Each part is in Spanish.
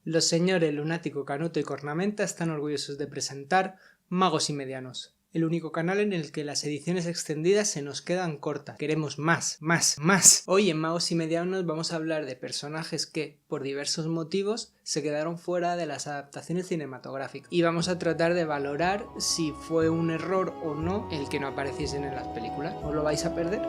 Los señores Lunático, Canuto y Cornamenta están orgullosos de presentar Magos y Medianos, el único canal en el que las ediciones extendidas se nos quedan cortas. Queremos más, más, más. Hoy en Magos y Medianos vamos a hablar de personajes que, por diversos motivos, se quedaron fuera de las adaptaciones cinematográficas. Y vamos a tratar de valorar si fue un error o no el que no apareciesen en las películas. ¿Os lo vais a perder?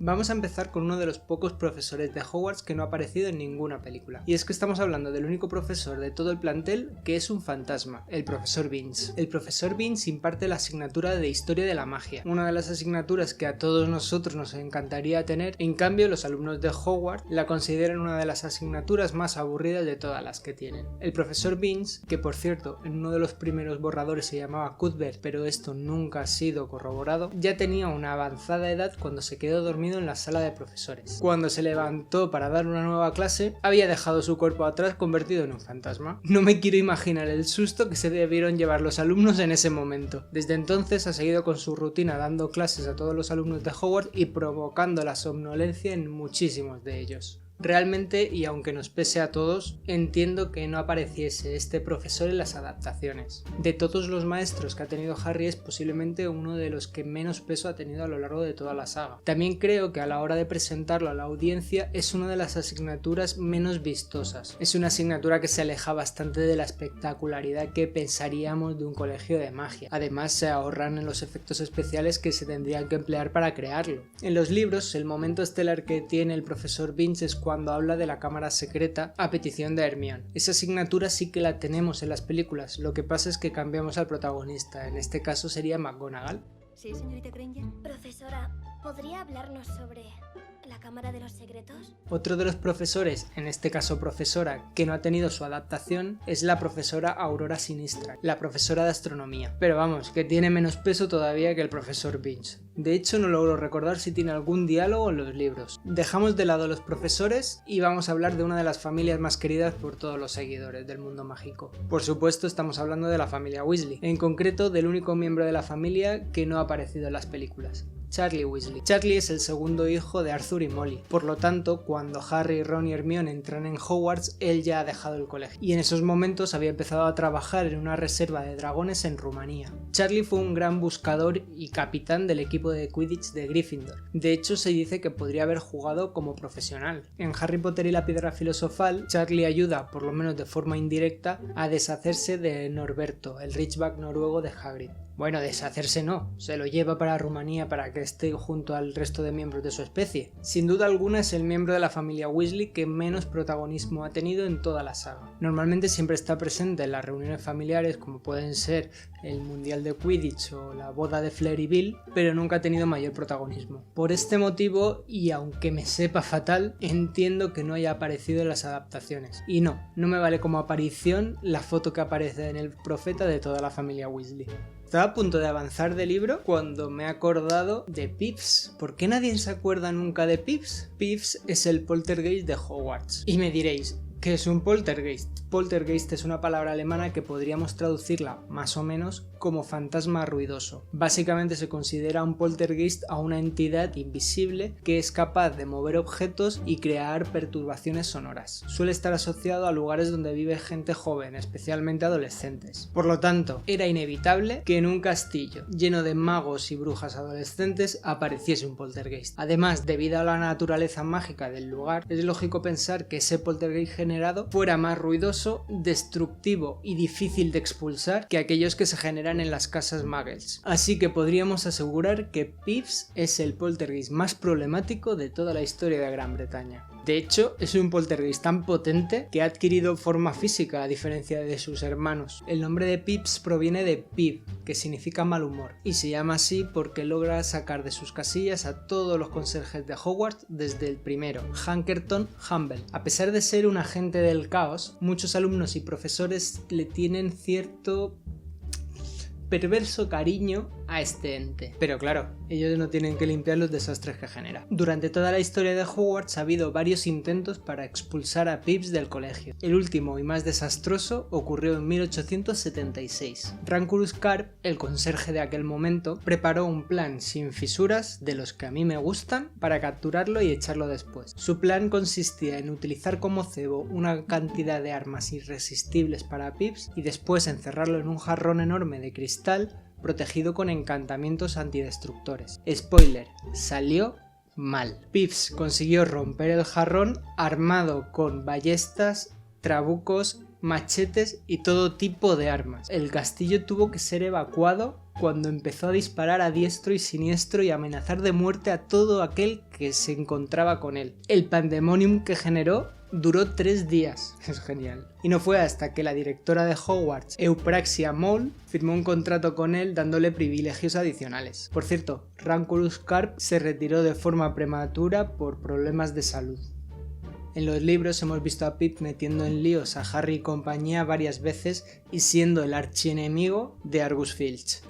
Vamos a empezar con uno de los pocos profesores de Hogwarts que no ha aparecido en ninguna película. Y es que estamos hablando del único profesor de todo el plantel que es un fantasma, el profesor Binns. El profesor Binns imparte la asignatura de Historia de la Magia, una de las asignaturas que a todos nosotros nos encantaría tener. En cambio, los alumnos de Hogwarts la consideran una de las asignaturas más aburridas de todas las que tienen. El profesor Binns, que por cierto en uno de los primeros borradores se llamaba Cuthbert, pero esto nunca ha sido corroborado, ya tenía una avanzada edad cuando se quedó dormido en la sala de profesores. Cuando se levantó para dar una nueva clase, había dejado su cuerpo atrás convertido en un fantasma. No me quiero imaginar el susto que se debieron llevar los alumnos en ese momento. Desde entonces ha seguido con su rutina dando clases a todos los alumnos de Hogwarts y provocando la somnolencia en muchísimos de ellos. Realmente, y aunque nos pese a todos, entiendo que no apareciese este profesor en las adaptaciones. De todos los maestros que ha tenido Harry es posiblemente uno de los que menos peso ha tenido a lo largo de toda la saga. También creo que a la hora de presentarlo a la audiencia es una de las asignaturas menos vistosas. Es una asignatura que se aleja bastante de la espectacularidad que pensaríamos de un colegio de magia. Además, se ahorran en los efectos especiales que se tendrían que emplear para crearlo. En los libros, el momento estelar que tiene el profesor Binns es cuando habla de la cámara secreta a petición de Hermione. Esa asignatura sí que la tenemos en las películas, lo que pasa es que cambiamos al protagonista, en este caso sería McGonagall. Sí, señorita Granger. Profesora, ¿podría hablarnos sobre la Cámara de los Secretos? Otro de los profesores, en este caso profesora, que no ha tenido su adaptación es la profesora Aurora Sinistra, la profesora de astronomía. Pero vamos, que tiene menos peso todavía que el profesor Binns. De hecho, no logro recordar si tiene algún diálogo en los libros. Dejamos de lado a los profesores y vamos a hablar de una de las familias más queridas por todos los seguidores del mundo mágico. Por supuesto, estamos hablando de la familia Weasley, en concreto del único miembro de la familia que no ha aparecido en las películas. Charlie Weasley. Charlie es el segundo hijo de Arthur y Molly, por lo tanto, cuando Harry, Ron y Hermione entran en Hogwarts, él ya ha dejado el colegio, y en esos momentos había empezado a trabajar en una reserva de dragones en Rumanía. Charlie fue un gran buscador y capitán del equipo de Quidditch de Gryffindor. De hecho, se dice que podría haber jugado como profesional. En Harry Potter y la Piedra Filosofal, Charlie ayuda, por lo menos de forma indirecta, a deshacerse de Norberto, el Ridgeback noruego de Hagrid. Bueno, deshacerse no, se lo lleva para Rumanía para que esté junto al resto de miembros de su especie. Sin duda alguna es el miembro de la familia Weasley que menos protagonismo ha tenido en toda la saga. Normalmente siempre está presente en las reuniones familiares como pueden ser el Mundial de Quidditch o la boda de Fleur y Bill, pero nunca ha tenido mayor protagonismo. Por este motivo, y aunque me sepa fatal, entiendo que no haya aparecido en las adaptaciones. Y no me vale como aparición la foto que aparece en El Profeta de toda la familia Weasley. Estaba a punto de avanzar de libro cuando me he acordado de Pips. ¿Por qué nadie se acuerda nunca de Pips? Pips es el poltergeist de Hogwarts. Y me diréis, ¿qué es un poltergeist? Poltergeist es una palabra alemana que podríamos traducirla más o menos como fantasma ruidoso. Básicamente se considera un poltergeist a una entidad invisible que es capaz de mover objetos y crear perturbaciones sonoras. Suele estar asociado a lugares donde vive gente joven, especialmente adolescentes. Por lo tanto, era inevitable que en un castillo lleno de magos y brujas adolescentes apareciese un poltergeist. Además, debido a la naturaleza mágica del lugar, es lógico pensar que ese poltergeist generado fuera más ruidoso, destructivo y difícil de expulsar que aquellos que se generan en las casas muggles. Así que podríamos asegurar que Pips es el poltergeist más problemático de toda la historia de Gran Bretaña. De hecho, es un poltergeist tan potente que ha adquirido forma física a diferencia de sus hermanos. El nombre de Pips proviene de Pip, que significa mal humor, y se llama así porque logra sacar de sus casillas a todos los conserjes de Hogwarts desde el primero, Hankerton Humble. A pesar de ser un agente del caos, muchos alumnos y profesores le tienen cierto perverso cariño a este ente. Pero claro, ellos no tienen que limpiar los desastres que genera. Durante toda la historia de Hogwarts ha habido varios intentos para expulsar a Pips del colegio. El último y más desastroso ocurrió en 1876. Ranculus Carp, el conserje de aquel momento, preparó un plan sin fisuras, de los que a mí me gustan, para capturarlo y echarlo después. Su plan consistía en utilizar como cebo una cantidad de armas irresistibles para Pips y después encerrarlo en un jarrón enorme de cristal protegido con encantamientos antidestructores. Spoiler, salió mal. Pips consiguió romper el jarrón armado con ballestas, trabucos, machetes y todo tipo de armas. El castillo tuvo que ser evacuado cuando empezó a disparar a diestro y siniestro y amenazar de muerte a todo aquel que se encontraba con él. El pandemonium que generó duró 3 días. Es genial. Y no fue hasta que la directora de Hogwarts, Eupraxia Mole, firmó un contrato con él dándole privilegios adicionales. Por cierto, Ranculus Carp se retiró de forma prematura por problemas de salud. En los libros hemos visto a Pip metiendo en líos a Harry y compañía varias veces y siendo el archienemigo de Argus Filch.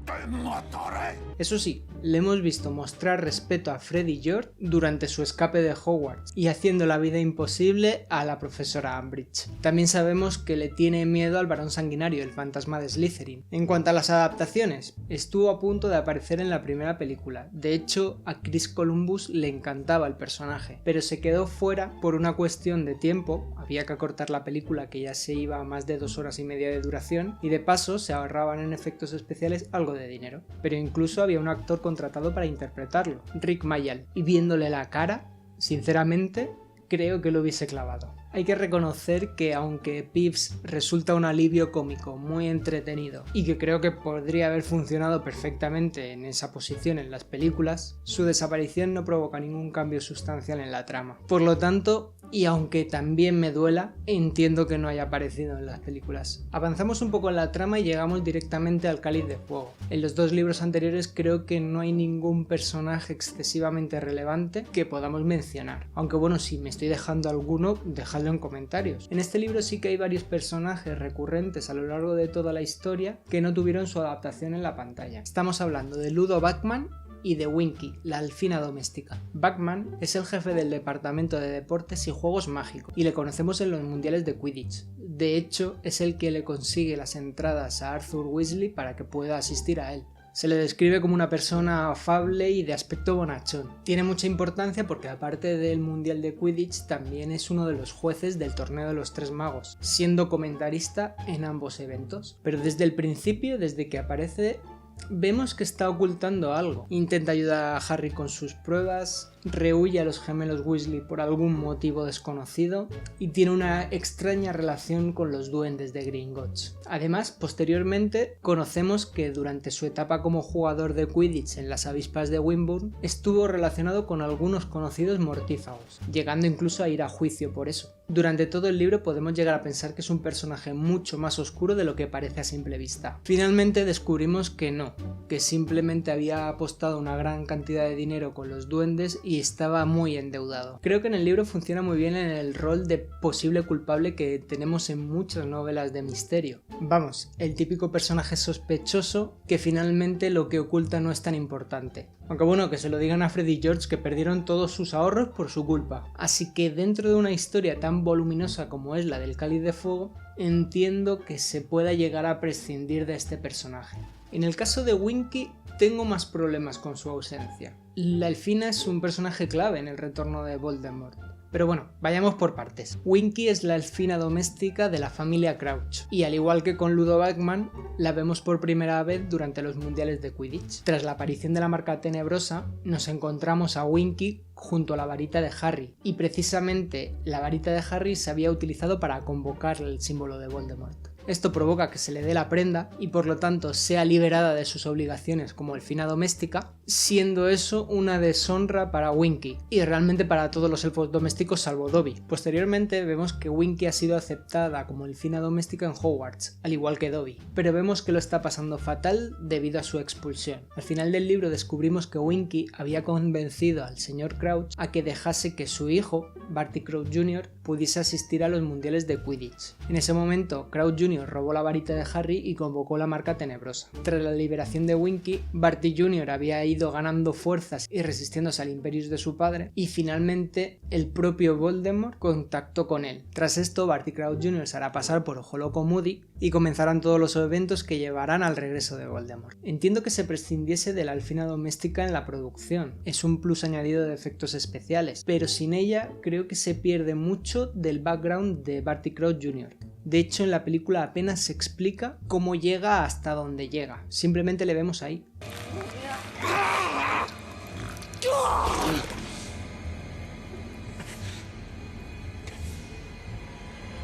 ¡Te mataré! Eso sí, le hemos visto mostrar respeto a Fred y George durante su escape de Hogwarts y haciendo la vida imposible a la profesora Umbridge. También sabemos que le tiene miedo al varón sanguinario, el fantasma de Slytherin. En cuanto a las adaptaciones, estuvo a punto de aparecer en la primera película. De hecho, a Chris Columbus le encantaba el personaje, pero se quedó fuera por una cuestión de tiempo. Había que acortar la película, que ya se iba a más de 2 horas y media de duración, y de paso se ahorraban en efectos especiales algo de dinero. Pero incluso había un actor contratado para interpretarlo, Rick Mayall, y viéndole la cara, sinceramente, creo que lo hubiese clavado. Hay que reconocer que aunque Pips resulta un alivio cómico muy entretenido y que creo que podría haber funcionado perfectamente en esa posición en las películas, su desaparición no provoca ningún cambio sustancial en la trama. Por lo tanto, y aunque también me duela, entiendo que no haya aparecido en las películas. Avanzamos un poco en la trama y llegamos directamente al Cáliz de Fuego. En los 2 libros anteriores creo que no hay ningún personaje excesivamente relevante que podamos mencionar. Aunque bueno, si me estoy dejando alguno, dejadlo en comentarios. En este libro sí que hay varios personajes recurrentes a lo largo de toda la historia que no tuvieron su adaptación en la pantalla. Estamos hablando de Ludo Bagman y de Winky, la alfina doméstica. Bagman es el jefe del departamento de deportes y juegos mágicos y le conocemos en los mundiales de Quidditch. De hecho, es el que le consigue las entradas a Arthur Weasley para que pueda asistir a él. Se le describe como una persona afable y de aspecto bonachón. Tiene mucha importancia porque aparte del Mundial de Quidditch también es uno de los jueces del Torneo de los Tres Magos, siendo comentarista en ambos eventos. Pero desde el principio, desde que aparece, vemos que está ocultando algo. Intenta ayudar a Harry con sus pruebas, rehuye a los gemelos Weasley por algún motivo desconocido y tiene una extraña relación con los duendes de Gringotts. Además, posteriormente conocemos que durante su etapa como jugador de Quidditch en las avispas de Wimburne estuvo relacionado con algunos conocidos mortífagos, llegando incluso a ir a juicio por eso. Durante todo el libro podemos llegar a pensar que es un personaje mucho más oscuro de lo que parece a simple vista. Finalmente descubrimos que no, que simplemente había apostado una gran cantidad de dinero con los duendes y estaba muy endeudado. Creo que en el libro funciona muy bien en el rol de posible culpable que tenemos en muchas novelas de misterio. Vamos, el típico personaje sospechoso que finalmente lo que oculta no es tan importante. Aunque bueno, que se lo digan a Fred y George, que perdieron todos sus ahorros por su culpa. Así que dentro de una historia tan voluminosa como es la del Cáliz de Fuego, entiendo que se pueda llegar a prescindir de este personaje. En el caso de Winky, tengo más problemas con su ausencia. La elfina es un personaje clave en el retorno de Voldemort. Pero bueno, vayamos por partes. Winky es la elfina doméstica de la familia Crouch, y al igual que con Ludo Bagman, la vemos por primera vez durante los mundiales de Quidditch. Tras la aparición de la marca tenebrosa, nos encontramos a Winky junto a la varita de Harry, y precisamente la varita de Harry se había utilizado para convocar el símbolo de Voldemort. Esto provoca que se le dé la prenda y por lo tanto sea liberada de sus obligaciones como elfina doméstica, siendo eso una deshonra para Winky y realmente para todos los elfos domésticos salvo Dobby. Posteriormente vemos que Winky ha sido aceptada como elfina doméstica en Hogwarts, al igual que Dobby, pero vemos que lo está pasando fatal debido a su expulsión. Al final del libro descubrimos que Winky había convencido al señor Crouch a que dejase que su hijo, Barty Crouch Jr., pudiese asistir a los mundiales de Quidditch. En ese momento, Crouch Jr. Jr. robó la varita de Harry y convocó la Marca Tenebrosa. Tras la liberación de Winky, Barty Jr. había ido ganando fuerzas y resistiéndose al Imperius de su padre, y finalmente el propio Voldemort contactó con él. Tras esto, Barty Crouch Jr. se hará pasar por Ojo Loco Moody y comenzarán todos los eventos que llevarán al regreso de Voldemort. Entiendo que se prescindiese de la Alfina doméstica en la producción, es un plus añadido de efectos especiales, pero sin ella creo que se pierde mucho del background de Barty Crouch Jr. De hecho, en la película apenas se explica cómo llega hasta donde llega, simplemente le vemos ahí.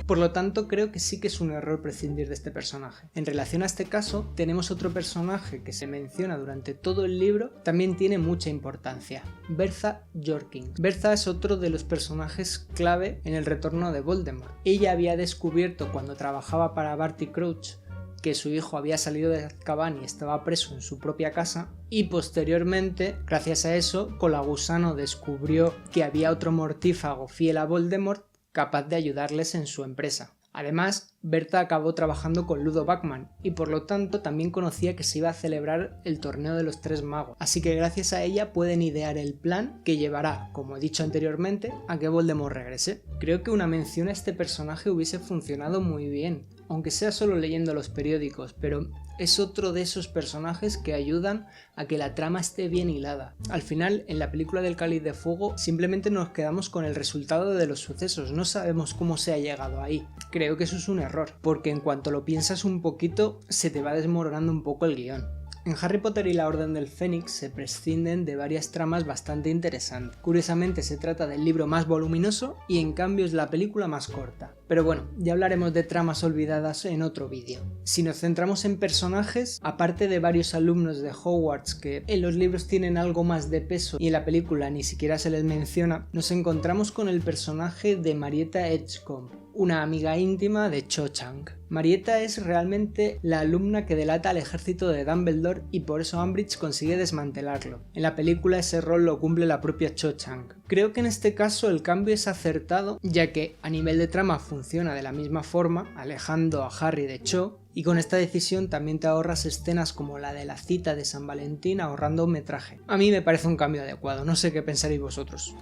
Por lo tanto, creo que sí que es un error prescindir de este personaje. En relación a este caso, tenemos otro personaje que se menciona durante todo el libro, también tiene mucha importancia: Bertha Jorkins. Bertha es otro de los personajes clave en el retorno de Voldemort. Ella había descubierto cuando trabajaba para Barty Crouch que su hijo había salido de Azkaban y estaba preso en su propia casa, y posteriormente, gracias a eso, Colagusano descubrió que había otro mortífago fiel a Voldemort capaz de ayudarles en su empresa. Además, Bertha acabó trabajando con Ludo Bagman y por lo tanto también conocía que se iba a celebrar el torneo de los Tres Magos, así que gracias a ella pueden idear el plan que llevará, como he dicho anteriormente, a que Voldemort regrese. Creo que una mención a este personaje hubiese funcionado muy bien, aunque sea solo leyendo los periódicos, pero es otro de esos personajes que ayudan a que la trama esté bien hilada. Al final, en la película del Cáliz de Fuego, simplemente nos quedamos con el resultado de los sucesos, no sabemos cómo se ha llegado ahí. Creo que eso es un error, porque en cuanto lo piensas un poquito, se te va desmoronando un poco el guión. En Harry Potter y la Orden del Fénix se prescinden de varias tramas bastante interesantes. Curiosamente se trata del libro más voluminoso y en cambio es la película más corta. Pero bueno, ya hablaremos de tramas olvidadas en otro vídeo. Si nos centramos en personajes, aparte de varios alumnos de Hogwarts que en los libros tienen algo más de peso y en la película ni siquiera se les menciona, nos encontramos con el personaje de Marietta Edgecombe, una amiga íntima de Cho Chang. Marietta es realmente la alumna que delata al ejército de Dumbledore y por eso Umbridge consigue desmantelarlo. En la película ese rol lo cumple la propia Cho Chang. Creo que en este caso el cambio es acertado, ya que a nivel de trama funciona de la misma forma, alejando a Harry de Cho, y con esta decisión también te ahorras escenas como la de la cita de San Valentín ahorrando un metraje. A mí me parece un cambio adecuado, no sé qué pensaréis vosotros.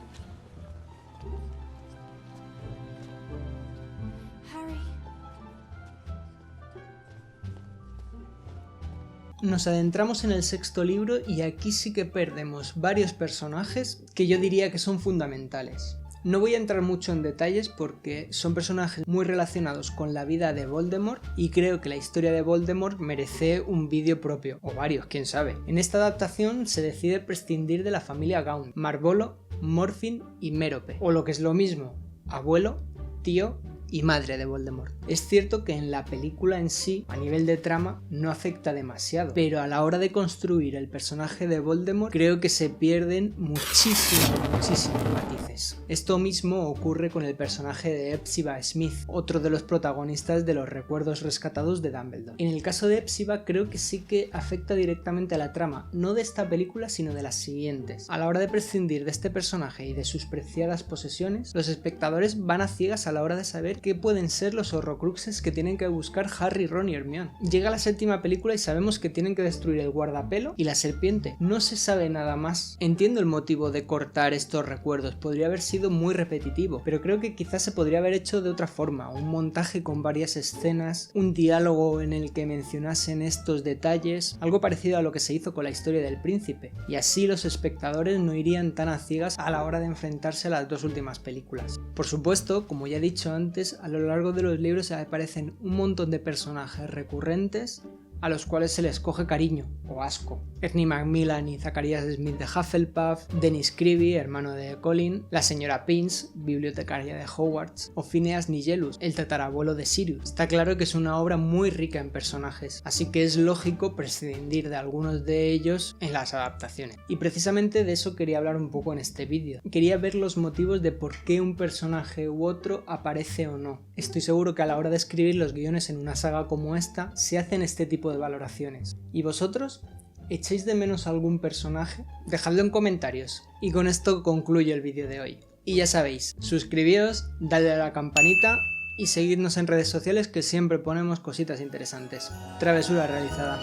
Nos adentramos en el sexto libro y aquí sí que perdemos varios personajes que yo diría que son fundamentales. No voy a entrar mucho en detalles porque son personajes muy relacionados con la vida de Voldemort y creo que la historia de Voldemort merece un vídeo propio, o varios, quién sabe. En esta adaptación se decide prescindir de la familia Gaunt, Marvolo, Morfin y Mérope, o lo que es lo mismo, abuelo, tío y madre de Voldemort. Es cierto que en la película en sí, a nivel de trama, no afecta demasiado, pero a la hora de construir el personaje de Voldemort creo que se pierden muchísimos matices. Esto mismo ocurre con el personaje de Hepzibah Smith, otro de los protagonistas de los recuerdos rescatados de Dumbledore. En el caso de Hepzibah creo que sí que afecta directamente a la trama, no de esta película sino de las siguientes. A la hora de prescindir de este personaje y de sus preciadas posesiones, los espectadores van a ciegas a la hora de saber qué pueden ser los horrocruxes que tienen que buscar Harry, Ron y Hermione. Llega la séptima película y sabemos que tienen que destruir el guardapelo y la serpiente. No se sabe nada más. Entiendo el motivo de cortar estos recuerdos, podría haber sido muy repetitivo, pero creo que quizás se podría haber hecho de otra forma, un montaje con varias escenas, un diálogo en el que mencionasen estos detalles, algo parecido a lo que se hizo con la historia del príncipe, y así los espectadores no irían tan a ciegas a la hora de enfrentarse a las dos últimas películas. Por supuesto, como ya he dicho antes, a lo largo de los libros aparecen un montón de personajes recurrentes a los cuales se les coge cariño o asco. Ernie Macmillan y Zacharias Smith de Hufflepuff, Dennis Creevy, hermano de Colin, la señora Pince, bibliotecaria de Hogwarts, o Phineas Nigellus, el tatarabuelo de Sirius. Está claro que es una obra muy rica en personajes, así que es lógico prescindir de algunos de ellos en las adaptaciones. Y precisamente de eso quería hablar un poco en este vídeo. Quería ver los motivos de por qué un personaje u otro aparece o no. Estoy seguro que a la hora de escribir los guiones en una saga como esta, se hacen este tipo de valoraciones. ¿Y vosotros? ¿Echáis de menos algún personaje? Dejadlo en comentarios. Y con esto concluyo el vídeo de hoy. Y ya sabéis, suscribíos, dadle a la campanita y seguidnos en redes sociales que siempre ponemos cositas interesantes. Travesura realizada.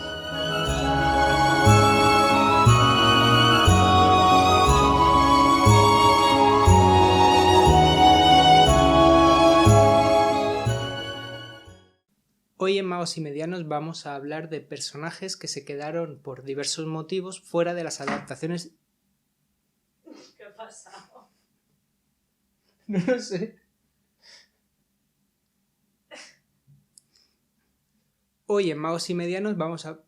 Hoy en Magos y Medianos vamos a hablar de personajes que se quedaron por diversos motivos fuera de las adaptaciones. ¿Qué ha pasado? No lo sé. Hoy en Magos y Medianos vamos a...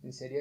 ¿En serio?